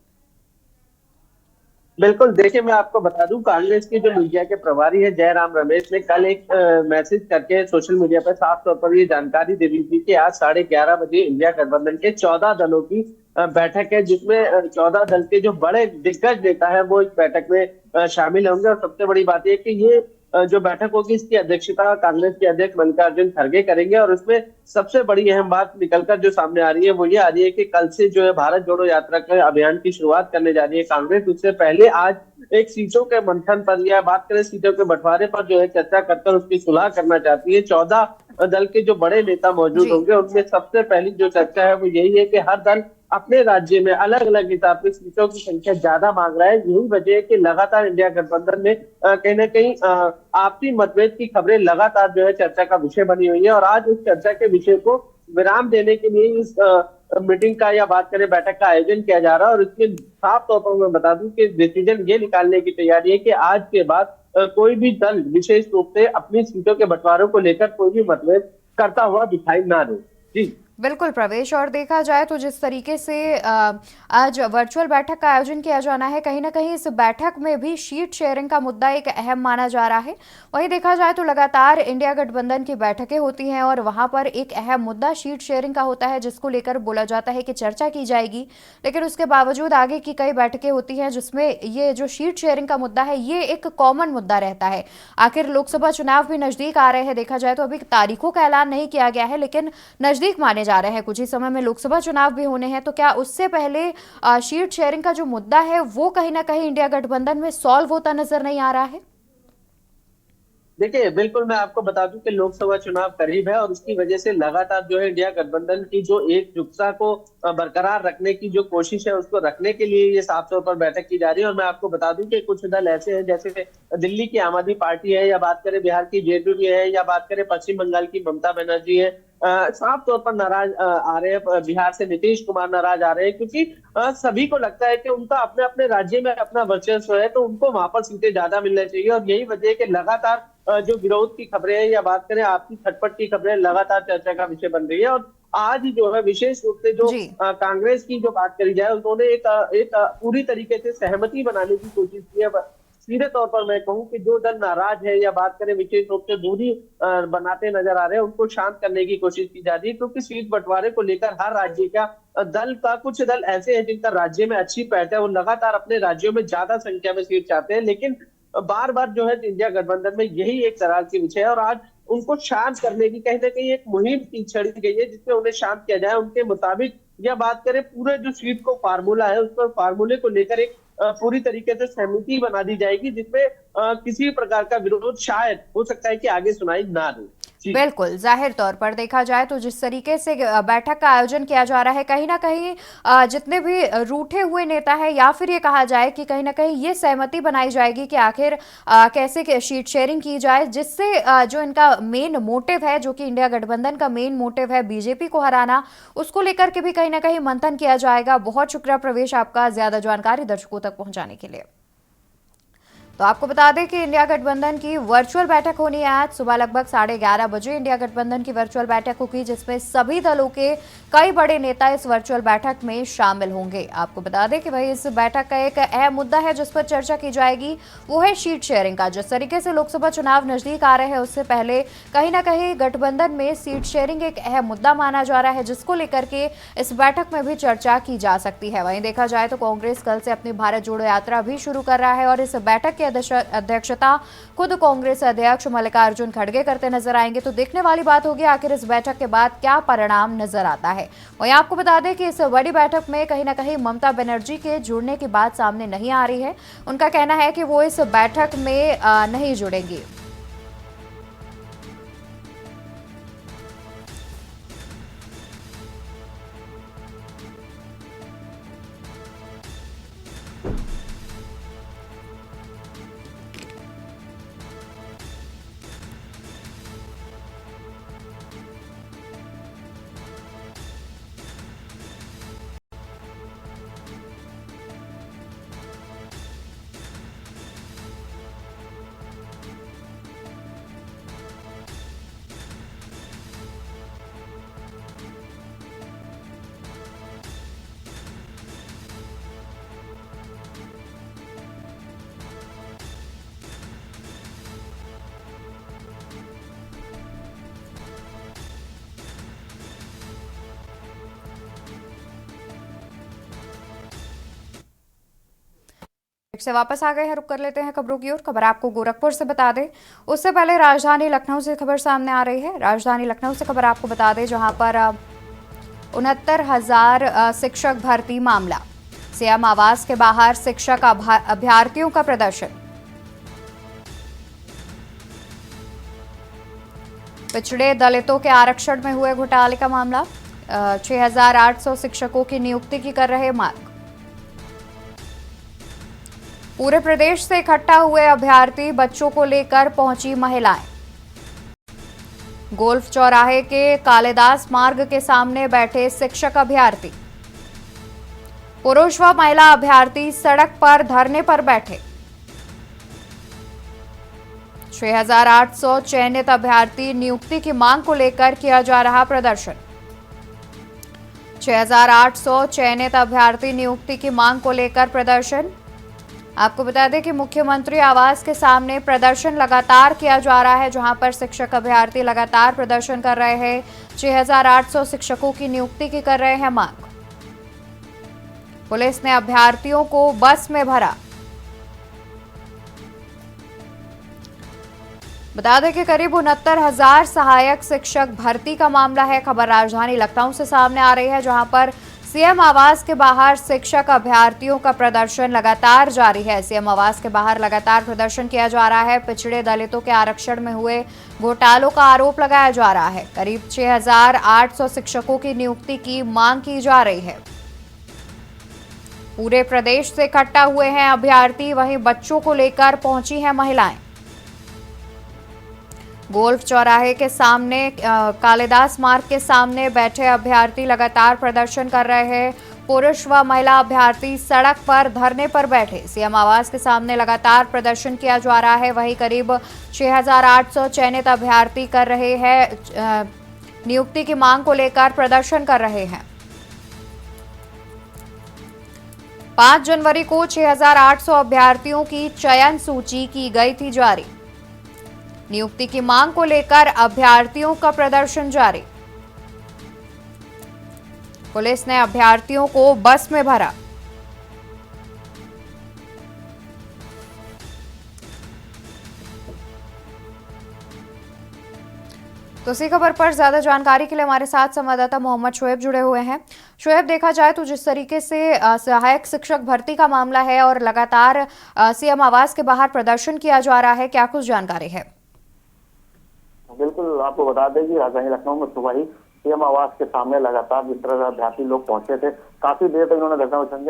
बिल्कुल, देखिए मैं आपको बता दूं, कांग्रेस के जो मीडिया के प्रभारी है जयराम रमेश ने कल एक मैसेज करके सोशल मीडिया पर साफ तौर पर ये जानकारी दे दी थी कि आज 11:30 बजे इंडिया गठबंधन के 14 दलों की बैठक है, जिसमें 14 दल के जो बड़े दिग्गज नेता है वो इस बैठक में शामिल होंगे। और सबसे बड़ी बात यह कि ये जो बैठक होगी इसकी अध्यक्षता कांग्रेस के अध्यक्ष मल्लिकार्जुन खड़गे करेंगे। और उसमें सबसे बड़ी अहम बात निकलकर जो सामने आ रही है वो ये आ रही है कि कल से जो है भारत जोड़ो यात्रा के अभियान की शुरुआत करने जा रही है कांग्रेस। उससे पहले आज एक सीटों के मंथन पर या बात करें सीटों के बंटवारे पर जो है चर्चा कर उसकी सुलह करना चाहती है। 14 दल के जो बड़े नेता मौजूद होंगे उनमें सबसे पहली जो चर्चा है वो यही है कि हर दल अपने राज्य में अलग अलग हिसाब से सीटों की संख्या ज्यादा मांग रहा है। यही वजह है कि लगातार इंडिया गठबंधन में कहीं ना कहीं आपसी मतभेद की खबरें लगातार जो है चर्चा का विषय बनी हुई है। और आज उस चर्चा के विषय को विराम देने के लिए इस मीटिंग का या बात करें बैठक का आयोजन किया जा रहा है। और इसके साफ तौर पर मैं बता दूं कि डिसीजन ये निकालने की तैयारी है कि आज के बाद कोई भी दल विशेष रूप से अपनी सीटों के बंटवारों को लेकर कोई भी मतभेद करता हुआ दिखाई ना दे। जी बिल्कुल प्रवेश, और देखा जाए तो जिस तरीके से आज वर्चुअल बैठक का आयोजन किया जाना है, कहीं ना कहीं इस बैठक में भी सीट शेयरिंग का मुद्दा एक अहम माना जा रहा है। वहीं देखा जाए तो लगातार इंडिया गठबंधन की बैठकें होती हैं और वहां पर एक अहम मुद्दा सीट शेयरिंग का होता है, जिसको लेकर बोला जाता है कि चर्चा की जाएगी। लेकिन उसके बावजूद आगे की कई बैठकें होती हैं जिसमें ये जो सीट शेयरिंग का मुद्दा है ये एक कॉमन मुद्दा रहता है। आखिर लोकसभा चुनाव भी नजदीक आ रहे हैं, देखा जाए तो अभी तारीखों का ऐलान नहीं किया गया है लेकिन नजदीक माने जा रहे हैं। कुछ ही समय में लोकसभा चुनाव भी होने हैं, तो क्या उससे पहले सीट शेयरिंग का जो मुद्दा है वो कहीं ना कहीं इंडिया गठबंधन में सॉल्व होता नजर नहीं आ रहा है? देखिए बिल्कुल, मैं आपको बता दूं कि लोकसभा चुनाव करीब है और उसकी वजह से लगातार जो है इंडिया गठबंधन की जो एकजुटता को बरकरार रखने की जो कोशिश है उसको रखने के लिए ये साफ तौर पर बैठक की जा रही है। और मैं आपको बता दूं कि कुछ दल ऐसे हैं जैसे दिल्ली की आम आदमी पार्टी है, या बात करें बिहार की जेडीयू है, या बात करें पश्चिम बंगाल की ममता बनर्जी है, साफ तौर पर नाराज आ रहे हैं। बिहार से नीतीश कुमार नाराज आ रहे हैं क्योंकि सभी को लगता है कि उनका अपने अपने राज्य में अपना वर्चस्व है, तो उनको वहां पर सीटें ज्यादा मिलना चाहिए। और यही वजह है कि लगातार जो विरोध की खबरें हैं या बात करें आपसी खटपट की खबरें लगातार चर्चा का विषय बन रही है। और आज जो है विशेष रूप से जो कांग्रेस की जो बात करी जाए, उन्होंने एक पूरी तरीके से सहमति बनाने की कोशिश की है। सीधे तौर पर मैं कहूं कि जो दल नाराज है या बात करें विशेष रूप से दूरी बनाते नजर आ रहे हैं, उनको शांत करने की कोशिश की जा रही है। क्योंकि सीट बंटवारे को लेकर हर राज्य का दल का कुछ दल ऐसे हैं जिनका राज्य में अच्छी पैठ है, वो लगातार अपने राज्यों में ज्यादा संख्या में सीट चाहते हैं, लेकिन बार बार जो है इंडिया गठबंधन में यही एक तराज की विषय है। और आज उनको शांत करने की कहीं ना कहीं एक मुहिम की छड़ी गई है जिसमें उन्हें शांत किया जाए। उनके मुताबिक या बात करें पूरे जो सीट को फार्मूला है उस पर फार्मूले को लेकर एक पूरी तरीके से सहमति बना दी जाएगी, जिसमें किसी प्रकार का विरोध शायद हो सकता है कि आगे सुनाई ना दे। बिल्कुल, जाहिर तौर पर देखा जाए तो जिस तरीके से बैठक का आयोजन किया जा रहा है, कहीं ना कहीं जितने भी रूठे हुए नेता है या फिर ये कहा जाए कि कहीं ना कहीं ये सहमति बनाई जाएगी कि आखिर कैसे सीट शेयरिंग की जाए, जिससे जो इनका मेन मोटिव है, जो कि इंडिया गठबंधन का मेन मोटिव है बीजेपी को हराना, उसको लेकर के भी कहीं ना कहीं मंथन किया जाएगा। बहुत शुक्रिया प्रवेश आपका ज्यादा जानकारी दर्शकों तक पहुंचाने के लिए। तो आपको बता दें कि इंडिया गठबंधन की वर्चुअल बैठक होनी है आज सुबह लगभग 11:30 बजे। इंडिया गठबंधन की वर्चुअल बैठक होगी जिसमें सभी दलों के कई बड़े नेता इस वर्चुअल बैठक में शामिल होंगे। आपको बता दें कि भाई इस बैठक का एक अहम मुद्दा है जिस पर चर्चा की जाएगी, वो है सीट शेयरिंग का। जिस तरीके से लोकसभा चुनाव नजदीक आ रहे हैं उससे पहले कहीं ना कहीं गठबंधन में सीट शेयरिंग एक अहम मुद्दा माना जा रहा है, जिसको लेकर के इस बैठक में भी चर्चा की जा सकती है। वहीं देखा जाए तो कांग्रेस कल से अपनी भारत जोड़ो यात्रा भी शुरू कर रहा है और इस बैठक अध्यक्षता खुद कांग्रेस अध्यक्ष मल्लिकार्जुन खड़गे करते नजर आएंगे। तो देखने वाली बात होगी आखिर इस बैठक के बाद क्या परिणाम नजर आता है। वहीं आपको बता दें कि इस बड़ी बैठक में कहीं ना कहीं ममता बनर्जी के जुड़ने की बात सामने नहीं आ रही है। उनका कहना है कि वो इस बैठक में नहीं जुड़ेंगी। से वापस आ गए हैं, रुक कर लेते हैं खबरों की ओर। खबर आपको गोरखपुर से बता दें, उससे पहले राजधानी लखनऊ से खबर सामने आ रही है। राजधानी लखनऊ से खबर आपको बता दें, जहां पर 69,000 शिक्षक भर्ती मामला, सीएम आवास के बाहर शिक्षक अभ्यर्थियों का प्रदर्शन। पिछड़े दलितों के आरक्षण में हुए घोटाले का मामला, 6,800 शिक्षकों की नियुक्ति की कर रहे मांग। पूरे प्रदेश से इकट्ठा हुए अभ्यर्थी बच्चों को लेकर पहुंची महिलाएं। गोल्फ चौराहे के कालिदास मार्ग के सामने बैठे शिक्षक अभ्यर्थी। पुरुष व महिला अभ्यर्थी सड़क पर धरने पर बैठे। 6,800 चयनित अभ्यर्थी नियुक्ति की मांग को लेकर किया जा रहा प्रदर्शन। 6,800 चयनित अभ्यर्थी नियुक्ति की मांग को लेकर प्रदर्शन। आपको बता दें कि मुख्यमंत्री आवास के सामने प्रदर्शन लगातार किया जा रहा है, जहां पर शिक्षक अभ्यर्थी लगातार प्रदर्शन कर रहे हैं। 6,800 शिक्षकों की नियुक्ति की कर रहे हैं मांग। पुलिस ने अभ्यर्थियों को बस में भरा। बता दें कि करीब 69,000 सहायक शिक्षक भर्ती का मामला है। खबर राजधानी लखनऊ से सामने आ रही है, जहां पर सीएम आवास के बाहर शिक्षक अभ्यर्थियों का प्रदर्शन लगातार जारी है। सीएम आवास के बाहर लगातार प्रदर्शन किया जा रहा है। पिछड़े दलितों के आरक्षण में हुए घोटालों का आरोप लगाया जा रहा है। करीब 6,800 शिक्षकों की नियुक्ति की मांग की जा रही है। पूरे प्रदेश से इकट्ठा हुए हैं अभ्यर्थी, वहीं बच्चों को लेकर पहुंची हैं महिलाएं। गोल्फ चौराहे के सामने कालिदास मार्ग के सामने बैठे अभ्यर्थी लगातार प्रदर्शन कर रहे हैं। पुरुष व महिला अभ्यर्थी सड़क पर धरने पर बैठे। सीएम आवास के सामने लगातार प्रदर्शन किया जा रहा है। वहीं करीब 6,800 चयनित अभ्यर्थी कर रहे हैं नियुक्ति की मांग को लेकर प्रदर्शन कर रहे हैं। 5 जनवरी को 6,800 अभ्यर्थियों की चयन सूची की गई थी जारी। नियुक्ति की मांग को लेकर अभ्यर्थियों का प्रदर्शन जारी। पुलिस ने अभ्यर्थियों को बस में भरा। तो इसी खबर पर ज्यादा जानकारी के लिए हमारे साथ संवाददाता मोहम्मद शोएब जुड़े हुए हैं। शोएब, देखा जाए तो जिस तरीके से सहायक शिक्षक भर्ती का मामला है और लगातार सीएम आवास के बाहर प्रदर्शन किया जा रहा है, क्या कुछ जानकारी है? बिल्कुल, आपको बता दें कि राजधानी लखनऊ में सुबह ही सीएम आवास के सामने लगातार जिस तरह अभ्यर्थी लोग पहुंचे थे, काफी देर तक इन्होंने धरना प्रदर्शन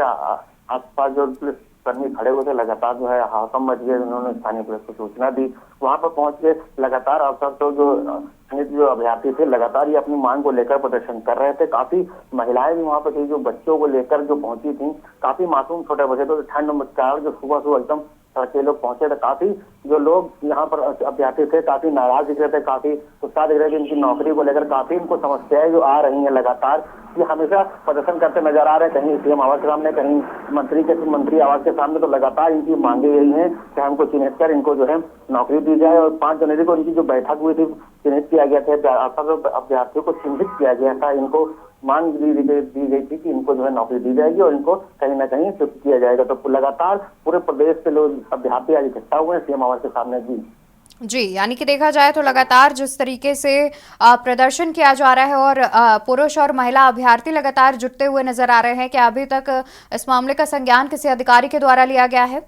आसपास जो पुलिस कर्मी खड़े हुए थे, लगातार जो है हाकम मच गए। उन्होंने स्थानीय पुलिस को सूचना दी। वहां पर पहुंच के लगातार अवसर तो जो अभ्यर्थी थे लगातार ये अपनी मांग को लेकर प्रदर्शन कर रहे थे। काफी महिलाएं भी वहां पर थी जो बच्चों को लेकर जो पहुंची थी। काफी मासूम छोटे बच्चे तो ठंड में जो सुबह सुबह एकदम सड़के लोग पहुंचे थे। काफी जो लोग यहाँ पर अभ्यर्थी थे काफी नाराज दिख रहे थे, काफी उत्साह दिख रहे थे। इनकी नौकरी को लेकर काफी इनको समस्याएं जो आ रही हैं लगातार, ये हमेशा प्रदर्शन करते नजर आ रहे हैं। कहीं सीएम आवास के सामने, कहीं मंत्री आवास के सामने, तो लगातार इनकी मांगे यही है कि हमको चिन्हित कर इनको जो है नौकरी दी जाए। और 5 जनवरी को इनकी जो बैठक हुई थी, चिन्हित किया गया था, अभ्यर्थियों को चिन्हित किया गया था। इनको मांग दी गई थी कि इनको जो है नौकरी दी जाएगी और इनको कहीं ना कहीं शिफ्ट किया जाएगा। तो लगातार पूरे प्रदेश से लोग अभ्यर्थी आज इकट्ठा हुए हैं सीएम आवास के सामने। जी, यानी कि देखा जाए तो लगातार जिस तरीके से प्रदर्शन किया जा रहा है और पुरुष और महिला अभ्यर्थी लगातार जुटते हुए नजर आ रहे हैं, क्या अभी तक इस मामले का संज्ञान किसी अधिकारी के द्वारा लिया गया है?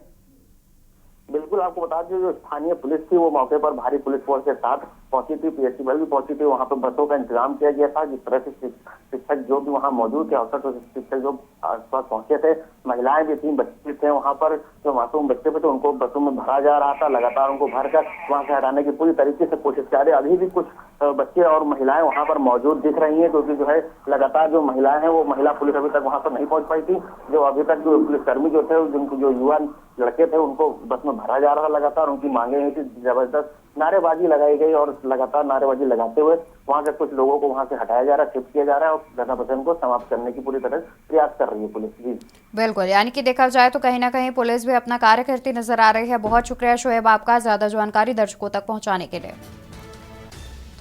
बिल्कुल, आपको बता दें जो स्थानीय पुलिस थी वो मौके पर भारी पुलिस फोर्स के साथ पहुंची थी। पीएससी बल भी पहुंची थी। वहां पर बसों का इंतजाम किया गया था। जिस तरह से शिक्षक जो भी वहां मौजूद थे, अवसर तो शिक्षक जो आसपास पहुंचे थे, महिलाएं भी थी, बच्चे थे वहां पर, जो मासूम बच्चे थे उनको बसों में भरा जा रहा था। लगातार उनको भरकर वहां से हटाने की पूरी तरीके से कोशिश कर रहे। अभी भी कुछ बच्चे और महिलाएं वहां पर मौजूद दिख रही है, क्योंकि जो है लगातार जो महिलाएं हैं वो महिला पुलिस अभी तक वहां पर नहीं पहुंच पाई थी। जो अभी तक जो पुलिसकर्मी जो थे, जिनको जो युवा लड़के थे, उनको बस में भरा जा रहा। लगातार उनकी मांगे हुई थी, जबरदस्त नारेबाजी लगाई गई और लगातार नारेबाजी लगाते हुए वहां से कुछ लोगों को वहां से हटाया जा रहा है, शिफ्ट किया जा रहा है और धरना प्रदर्शन को समाप्त करने की पूरी तरह प्रयास कर रही है पुलिस। जी बिल्कुल, यानी कि देखा जाए तो कहीं ना कहीं पुलिस भी अपना कार्य करती नजर आ रही है। बहुत शुक्रिया शोएब आपका ज्यादा जानकारी दर्शकों तक पहुंचाने के लिए।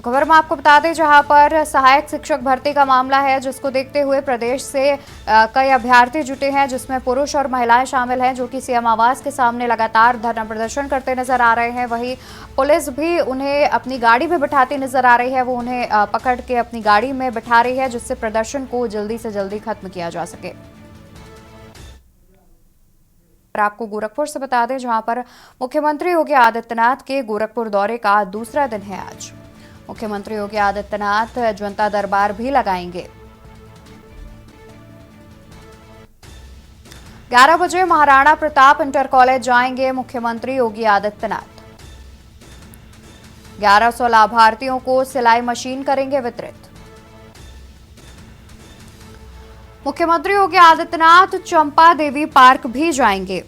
खबर में आपको बता दें, जहां पर सहायक शिक्षक भर्ती का मामला है, जिसको देखते हुए प्रदेश से कई अभ्यर्थी जुटे हैं, जिसमें पुरुष और महिलाएं शामिल हैं, जो कि सीएम आवास के सामने लगातार धरना प्रदर्शन करते नजर आ रहे हैं। वहीं पुलिस भी उन्हें अपनी गाड़ी में बिठाती नजर आ रही है, वो उन्हें पकड़ के अपनी गाड़ी में बिठा रही है, जिससे प्रदर्शन को जल्दी से जल्दी खत्म किया जा सके। आपको गोरखपुर से बता दें, जहां पर मुख्यमंत्री योगी आदित्यनाथ के गोरखपुर दौरे का दूसरा दिन है आज। मुख्यमंत्री योगी आदित्यनाथ जनता दरबार भी लगाएंगे। 11 बजे महाराणा प्रताप इंटर कॉलेज जाएंगे मुख्यमंत्री योगी आदित्यनाथ। 1100 लाभार्थियों को सिलाई मशीन करेंगे वितरित। मुख्यमंत्री योगी आदित्यनाथ चंपा देवी पार्क भी जाएंगे।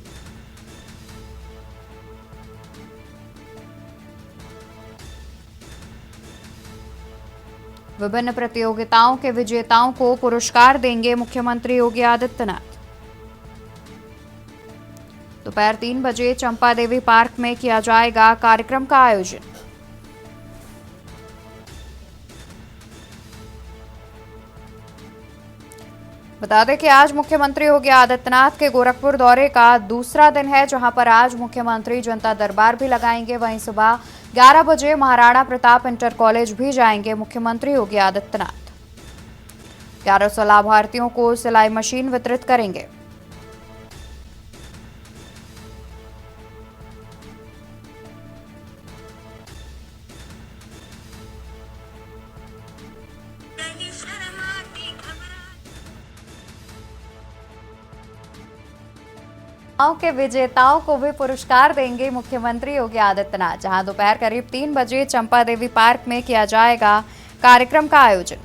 विभिन्न प्रतियोगिताओं के विजेताओं को पुरस्कार देंगे मुख्यमंत्री योगी आदित्यनाथ। दोपहर 3 बजे चंपा देवी पार्क में किया जाएगा कार्यक्रम का आयोजन। बता दें कि आज मुख्यमंत्री योगी आदित्यनाथ के गोरखपुर दौरे का दूसरा दिन है, जहां पर आज मुख्यमंत्री जनता दरबार भी लगाएंगे। वहीं सुबह 11 बजे महाराणा प्रताप इंटर कॉलेज भी जाएंगे मुख्यमंत्री योगी आदित्यनाथ। 1100 लाभार्थियों को सिलाई मशीन वितरित करेंगे। के विजेताओं को भी पुरस्कार देंगे मुख्यमंत्री योगी आदित्यनाथ, जहां दोपहर करीब 3 बजे चंपा देवी पार्क में किया जाएगा कार्यक्रम का आयोजन।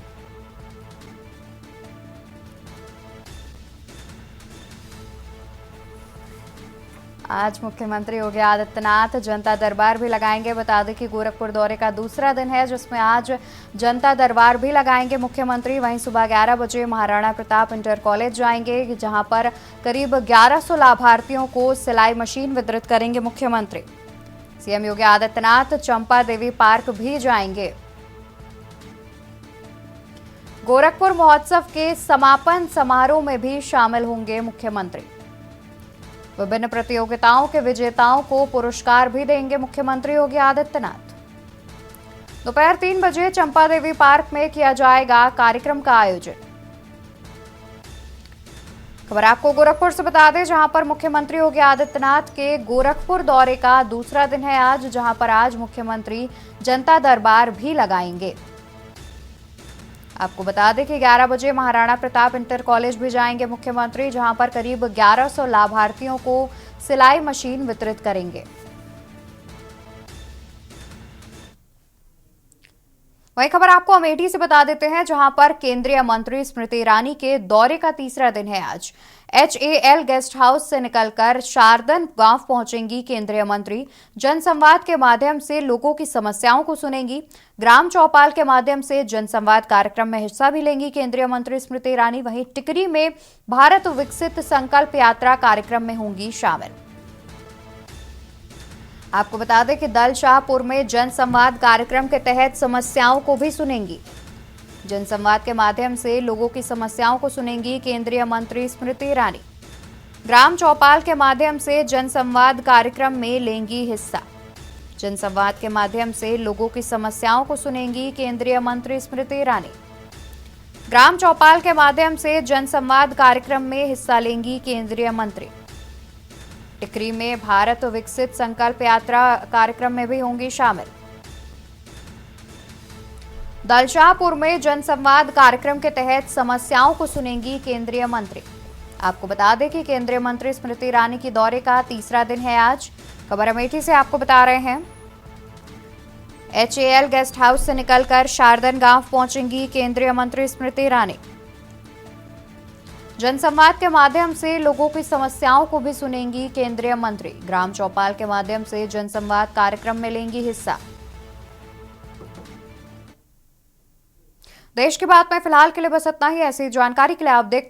आज मुख्यमंत्री योगी आदित्यनाथ जनता दरबार भी लगाएंगे। बता दें कि गोरखपुर दौरे का दूसरा दिन है, जिसमें आज जनता दरबार भी लगाएंगे मुख्यमंत्री। वहीं सुबह 11 बजे महाराणा प्रताप इंटर कॉलेज जाएंगे, जहां पर करीब 1100 लाभार्थियों को सिलाई मशीन वितरित करेंगे मुख्यमंत्री। सीएम योगी आदित्यनाथ चंपा देवी पार्क भी जाएंगे। गोरखपुर महोत्सव के समापन समारोह में भी शामिल होंगे मुख्यमंत्री। विभिन्न प्रतियोगिताओं के विजेताओं को पुरस्कार भी देंगे मुख्यमंत्री योगी आदित्यनाथ। दोपहर 3 बजे चंपा देवी पार्क में किया जाएगा कार्यक्रम का आयोजन। खबर आपको गोरखपुर से बता दें, जहां पर मुख्यमंत्री योगी आदित्यनाथ के गोरखपुर दौरे का दूसरा दिन है आज, जहां पर आज मुख्यमंत्री जनता दरबार भी लगाएंगे। आपको बता दें कि 11 बजे महाराणा प्रताप इंटर कॉलेज भी जाएंगे मुख्यमंत्री, जहां पर करीब 1100 लाभार्थियों को सिलाई मशीन वितरित करेंगे। वही खबर आपको अमेठी से बता देते हैं, जहां पर केंद्रीय मंत्री स्मृति ईरानी के दौरे का तीसरा दिन है आज। HAL गेस्ट हाउस से निकलकर शारदन गांव पहुंचेंगी केंद्रीय मंत्री। जनसंवाद के माध्यम से लोगों की समस्याओं को सुनेंगी। ग्राम चौपाल के माध्यम से जनसंवाद कार्यक्रम में हिस्सा भी लेंगी केंद्रीय मंत्री स्मृति ईरानी। वहीं टिकरी में भारत विकसित संकल्प यात्रा कार्यक्रम में होंगी शामिल। आपको बता दें कि दल शाहपुर में जनसंवाद कार्यक्रम के तहत समस्याओं को भी सुनेंगी। जनसंवाद के माध्यम से लोगों की समस्याओं को सुनेंगी केंद्रीय मंत्री स्मृति ईरानी। ग्राम चौपाल के माध्यम से जनसंवाद कार्यक्रम में लेंगी हिस्सा। जनसंवाद के माध्यम से लोगों की समस्याओं को सुनेंगी केंद्रीय मंत्री स्मृति ईरानी। ग्राम चौपाल के माध्यम से जनसंवाद कार्यक्रम में हिस्सा लेंगी केंद्रीय मंत्री। टिकरी में भारत विकसित संकल्प यात्रा कार्यक्रम में भी होंगी शामिल। दलशाहपुर में जनसंवाद कार्यक्रम के तहत समस्याओं को सुनेंगी केंद्रीय मंत्री। आपको बता दें कि केंद्रीय मंत्री स्मृति ईरानी की दौरे का तीसरा दिन है आज। खबर अमेठी से आपको बता रहे हैं, HAL गेस्ट हाउस से निकलकर शारदन गांव पहुंचेंगी केंद्रीय मंत्री स्मृति ईरानी। जनसंवाद के माध्यम से लोगों की समस्याओं को भी सुनेंगी केंद्रीय मंत्री। ग्राम चौपाल के माध्यम से जनसंवाद कार्यक्रम में लेंगी हिस्सा। देश की बात में फिलहाल के लिए बस इतना ही। ऐसी जानकारी के लिए आप देखते